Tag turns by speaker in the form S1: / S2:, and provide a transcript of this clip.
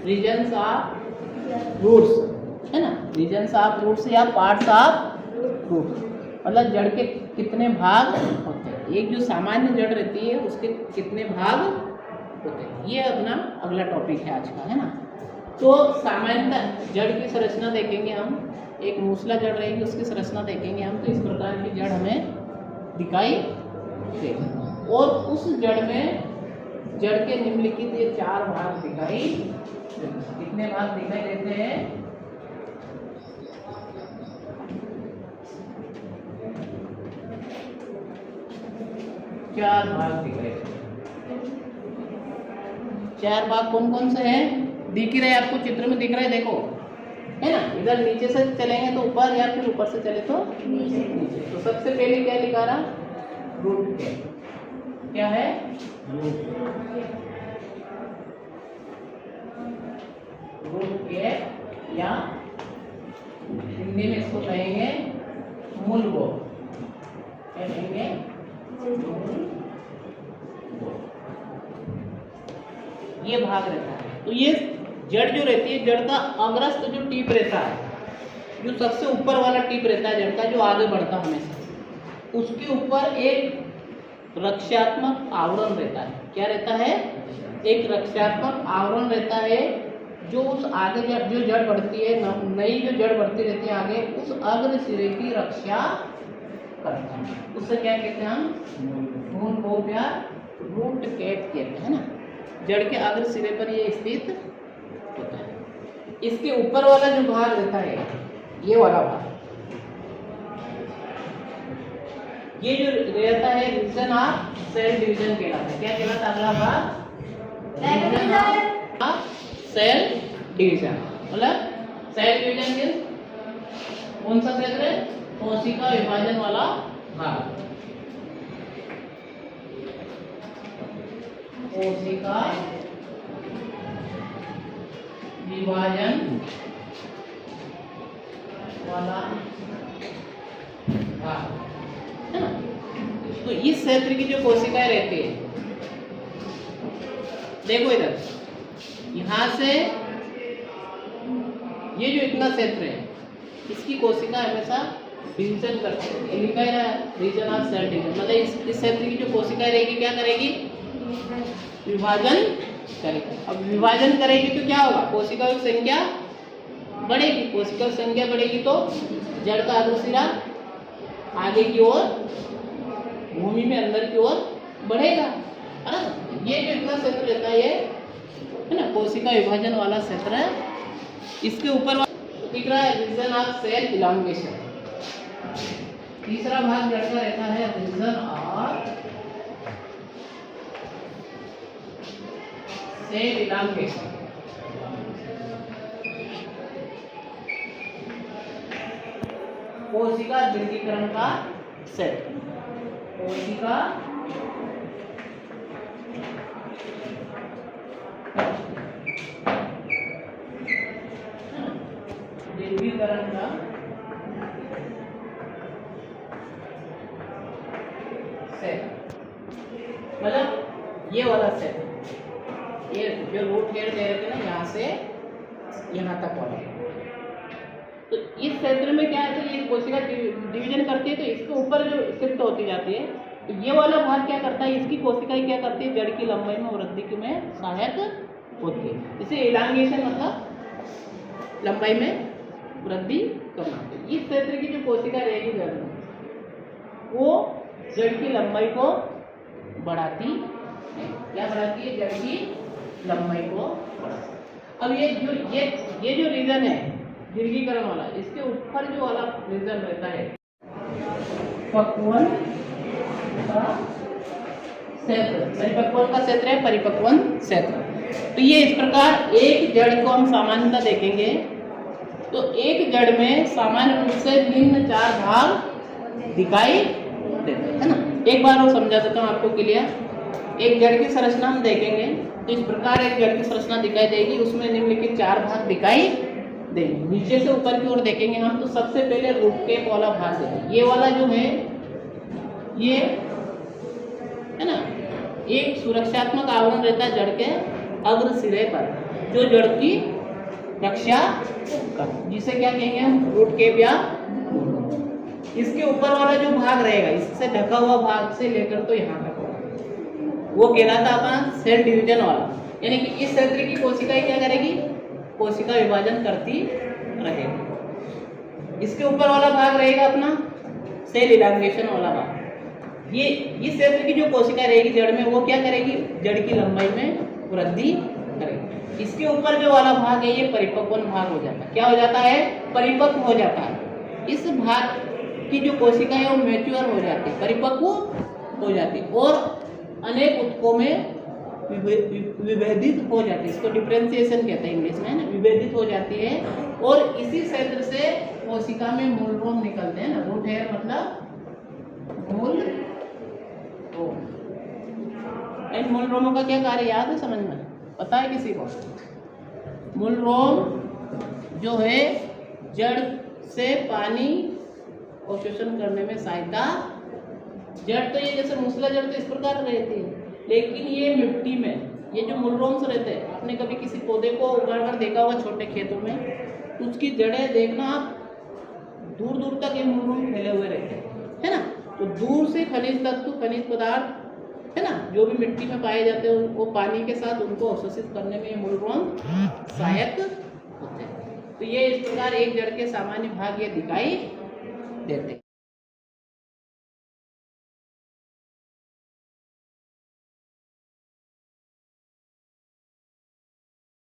S1: Regions of roots, है ना, regions of roots या पार्ट्स ऑफ रूट्स, मतलब जड़ के कितने भाग होते हैं। एक जो सामान्य जड़ रहती है उसके कितने भाग होते हैं, ये अपना अगला टॉपिक है आज का, है ना। तो सामान्यतः जड़ की संरचना देखेंगे हम, एक मूसला जड़ रहेगी उसकी संरचना देखेंगे हम। तो इस प्रकार की जड़ हमें दिखाई देगी और उस जड़ में जड़ के निम्नलिखित ये 4 भाग दिखाई देते। कितने भाग दिखाई देते हैं? 4 भाग दिखाई देते हैं। 4 भाग कौन कौन से हैं? दिख ही रहे आपको, चित्र में दिख रहे हैं, देखो, है ना। इधर नीचे से चलेंगे तो ऊपर या फिर ऊपर से चले तो नीचे। तो सबसे पहले क्या लिखा रहा? रूट के। क्या है? रूट के, या हिंदी में इसको कहेंगे मूल वो। क्या कहेंगे? ये भाग रहता है। तो ये जड़ जो रहती है, जड़ का अग्रस्थ जो टिप रहता है, जो सबसे ऊपर वाला टिप रहता है जड़ का, जो आगे बढ़ता हमेशा, उसके ऊपर एक रक्षात्मक आवरण रहता है। क्या रहता है? एक रक्षात्मक आवरण रहता है जो उस आगे जो जड़ बढ़ती है, नई जो जड़ बढ़ती रहती है आगे, उस अग्र सिरे की रक्षा करता है। उससे क्या कहते हैं हम? मूल को या रूट कैप कहते हैं ना। जड़ के अग्र सिरे पर ये स्थित होता है। इसके ऊपर वाला जो भाग रहता है, ये वाला भाग, ये जो रहता है रीजन ऑफ सेल डिवीजन कहलाता है। क्या कहलाता है अगला भाग? Cell division. मतलब सेल डिवीजन मीन्स कौन सा क्षेत्र है? कोशिका विभाजन वाला भाग। कोशिका विभाजन वाला भाग, है ना। तो इस क्षेत्र की जो कोशिकाएं रहती है, देखो इधर, यहां से ये जो इतना क्षेत्र है, इसकी कोशिका हमेशा डिवीजन करते हैं। ये लिखा है रीजन ऑफ सेल डिवीजन। मतलब इस क्षेत्र की जो कोशिका रहेगी क्या करेगी? विभाजन करेगी। अब विभाजन करेगी तो क्या होगा? कोशिका की संख्या बढ़ेगी। कोशिका की संख्या बढ़ेगी तो जड़ का अग्रसिरा आगे की ओर, भूमि में अंदर की ओर बढ़ेगा, है ना। ये जो इतना क्षेत्र रहता है, ये है ना कोशिका विभाजन वाला क्षेत्र है। इसके ऊपर दिख रहा है रीजन ऑफ सेल इलांगेशन। तीसरा भाग जड़ का रहता है रीजन ऑफ सेल इलांगेशन। कोशिका दीर्घीकरण का क्षेत्र। कोशिका दीर्घीकरण का क्षेत्र, मतलब ये वाला क्षेत्र, ये जो रूट हेयर दे रहे थे ना, यहाँ से यहाँ तक वाला। तो इस क्षेत्र में क्या है, तो ये कोशिका डिवीजन करती है, तो इसके ऊपर जो शिफ्ट होती जाती है, तो ये वाला भाग क्या करता है, इसकी कोशिकाएं क्या करती है, जड़ की लंबाई में वृद्धि में सहायक होती है। इसे इलांगेशन मतलब लंबाई में वृद्धि करना। इस क्षेत्र की जो कोशिका रहेगी जड़ में, वो जड़ की लंबाई को बढ़ाती है। क्या बढ़ाती है? जड़ की लंबाई को बढ़ाती है। अब ये जो रीजन है दीर्घीकरण वाला, इसके ऊपर जो वाला रीजन रहता है परिपक्वन का क्षेत्र। परिपक्वन का क्षेत्र है परिपक्वन क्षेत्र। तो ये इस प्रकार एक जड़ को हम सामान्यतः देखेंगे तो एक जड़ में सामान्य रूप से निम्न 4 भाग दिखाई देते हैं, है ना। एक बार और समझा देता हूँ आपको क्लियर। एक जड़ की संरचना हम देखेंगे तो इस प्रकार एक जड़ की संरचना दिखाई देगी, उसमें निम्नलिखित 4 भाग दिखाई देंगे। नीचे से ऊपर की ओर देखेंगे हम तो सबसे पहले रूट कैप वाला भाग है। ये वाला जो है, ये है ना, एक सुरक्षात्मक आवरण रहता है जड़ के अग्र सिरे पर, जो जड़ की रक्षा कर, जिसे क्या कहेंगे हम, रूट केप या इसके ऊपर वाला जो भाग रहेगा, इससे ढका हुआ भाग से लेकर तो यहाँ तक वो कहलाता अपना सेल डिवीजन वाला। यानी कि इस क्षेत्र की कोशिकाएं क्या करेगी, कोशिका विभाजन करती रहेगी। इसके ऊपर वाला भाग रहेगा अपना सेल इलांगेशन वाला भाग। ये इस क्षेत्र की जो कोशिका रहेगी जड़ में, वो क्या करेगी, जड़ की लंबाई में वृद्धि करेगी। इसके ऊपर जो वाला भाग है ये परिपक्वन भाग हो जाता है। क्या हो जाता है, परिपक्व हो जाता है। इस भाग की जो कोशिका है वो मैच्योर हो जाती है, परिपक्व हो जाती है और अनेक ऊतकों में विभेदित हो जाती है। इसको डिफरेंशिएशन कहते हैं इंग्लिश में, ना, विभेदित हो जाती है। और इसी क्षेत्र से कोशिका में मूल रोम निकलते हैं ना, रूट हेयर मतलब मूल रोम। इन मूल रोमों का क्या कार्य याद है, समझ में पता है किसी को? मूल रोम जो है जड़ से पानी अवशोषण करने में सहायता। जड़ तो ये जैसे मूसला जड़ तो इस प्रकार रहती है, लेकिन ये मिट्टी में ये जो मूल रोम्स रहते हैं, आपने कभी किसी पौधे को उगाड़ कर देखा होगा छोटे खेतों में, तो उसकी जड़ें देखना आप, दूर दूर तक ये मूल रोम फैले हुए रहते हैं, है ना। तो दूर से खनिज तत्व, खनिज पदार्थ, है ना, जो भी मिट्टी में पाए जाते हैं वो पानी के साथ उनको अवशोषित करने में ये मूल रोम सहायक होते हैं। तो ये इस प्रकार एक जड़ के सामान्य भाग ये दिखाई देते हैं।